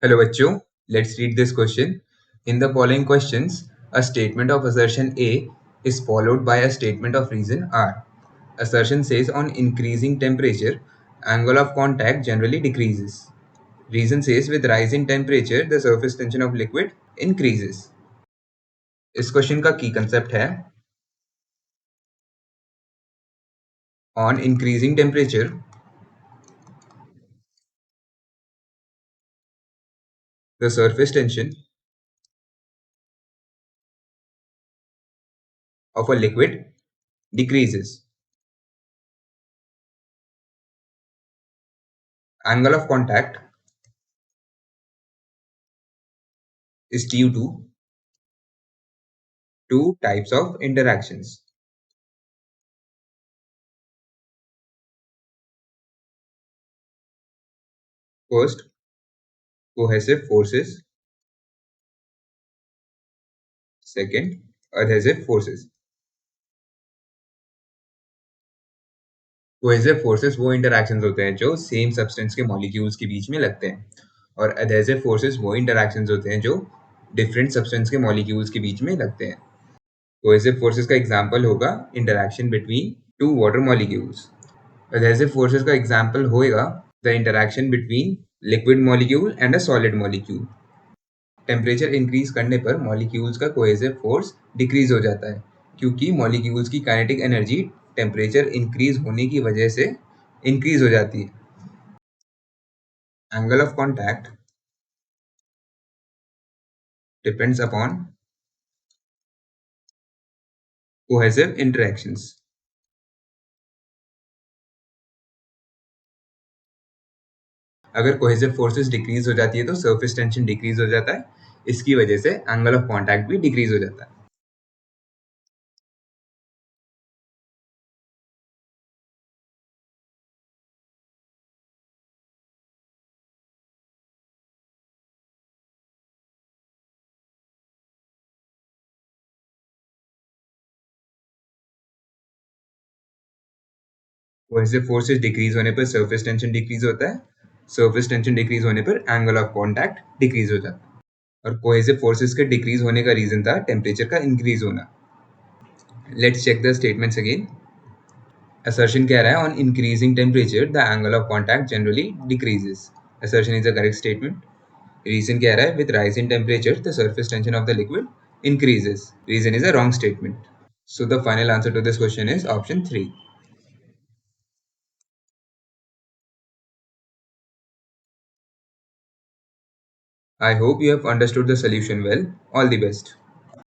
Hello, bachcho. Let's read this question. In the following questions, a statement of assertion A is followed by a statement of reason R. Assertion says on increasing temperature, angle of contact generally decreases. Reason says with rise in temperature, the surface tension of liquid increases. इस question का की concept है on increasing temperature, the surface tension of a liquid decreases. Angle of contact is due to two types of interactions. First, cohesive forces. Second, adhesive forces. Cohesive forces वो interactions होते हैं जो same substance के molecules के बीच में लगते हैं और एडहेसिव फोर्सेस वो इंटरैक्शंस होते हैं जो डिफरेंट सब्सटेंस के मॉलिक्यूल्स के बीच में लगते हैं. कोहेसिव फोर्सेस का एग्जांपल होगा interaction between two water molecules. Adhesive forces का एग्जांपल होएगा the interaction between liquid molecule and a solid molecule. Temperature increase करने पर मॉलिक्यूल्स का कोहेसिव फोर्स डिक्रीज हो जाता है क्योंकि मॉलिक्यूल्स की काइनेटिक एनर्जी टेम्परेचर इंक्रीज होने की वजह से इंक्रीज हो जाती है. Angle of contact depends upon cohesive interactions. अगर कोहेसिव फोर्सेस डिक्रीज हो जाती है तो सरफेस टेंशन डिक्रीज हो जाता है. इसकी वजह से एंगल ऑफ कॉन्टैक्ट भी डिक्रीज हो जाता है. कोहेसिव फोर्सेस डिक्रीज होने पर सरफेस टेंशन डिक्रीज होता है. सरफेस टेंशन डिक्रीज होने पर एंगल ऑफ कॉन्टैक्ट डिक्रीज हो जाता है. और कोहेसिव फोर्सेस के डिक्रीज होने का रीजन था टेम्परेचर का इंक्रीज होना. Let's check the statements again. Assertion कह रहा है on increasing temperature the angle of contact generally decreases. Assertion is a correct statement. Reason कह रहा है with rise in temperature the surface tension of the liquid increases. Reason is a wrong statement. So the final answer to this question is option 3. I hope you have understood the solution well. All the best.